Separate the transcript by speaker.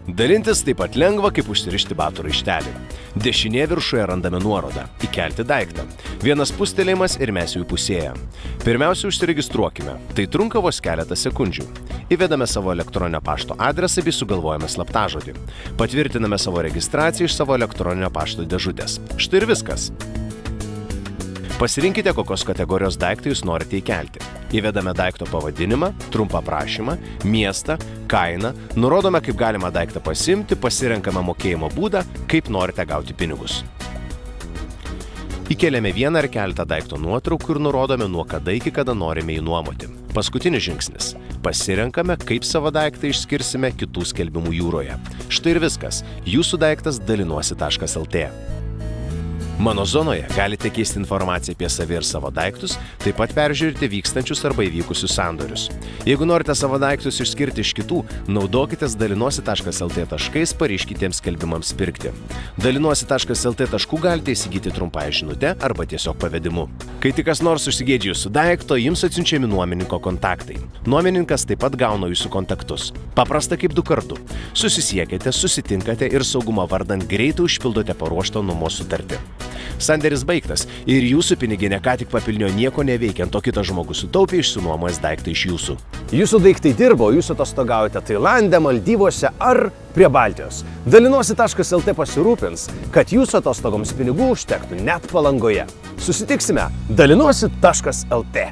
Speaker 1: Dalintis taip pat lengva, kaip užsirišti batų raištelį. Dešinėje viršuje randame nuorodą įkelti daiktą. Vienas pustelėjimas ir mes jau įpusėję. Pirmiausia, užsiregistruokime. Tai trunka vos keletą sekundžių. Įvedame savo elektroninio pašto adresą bei sugalvojame slaptažodį. Patvirtiname savo registraciją iš savo elektroninio pašto dėžutės. Štai ir viskas. Pasirinkite, kokios kategorijos daiktą jūs norite įkelti. Įvedame daikto pavadinimą, trumpą aprašymą, miestą, kainą, nurodome, kaip galima daiktą pasiimti, pasirenkame mokėjimo būdą, kaip norite gauti pinigus. Įkeliame vieną ar keletą daikto nuotraukų ir nurodome, nuo kada iki kada norime jį nuomoti. Paskutinis žingsnis. Pasirenkame, kaip savo daiktą išskirsime kitų skelbimų jūroje. Štai ir viskas. Jūsų daiktas dalinuosi.lt. Mano zonoje galite keisti informaciją apie save ir savo daiktus, taip pat peržiūrėti vykstančius arba įvykusius sandorius. Jeigu norite savo daiktus išskirti iš kitų, naudokitės dalinuosi.lt taškais pareiškytiems skelbimams pirkti. Dalinuosi.lt taškų galite įsigyti trumpąją žinutę arba tiesiog pavedimu. Kai tik kas nors užsigeidžia jūsų daikto, jums atsiunčiami nuomininko kontaktai. Nuomininkas taip pat gauna jūsų kontaktus. Paprasta kaip 2 kartų. Susisiekite, susitinkate ir saugumo vardan greitai užpildote paruoštą nuomos sutartį. Sandėris baigtas ir jūsų piniginė ką tik papilnio nieko neveikiant, o kitas žmogus sutaupė išsinuomojęs daiktą iš jūsų.
Speaker 2: Jūsų daiktai dirbo, jūs atostogaujate Tailande, Maldyvuose ar prie Baltijos. Dalinuosi.lt pasirūpins, kad jūsų atostogoms pinigų užtektų net Palangoje. Susitiksime dalinuosi.lt.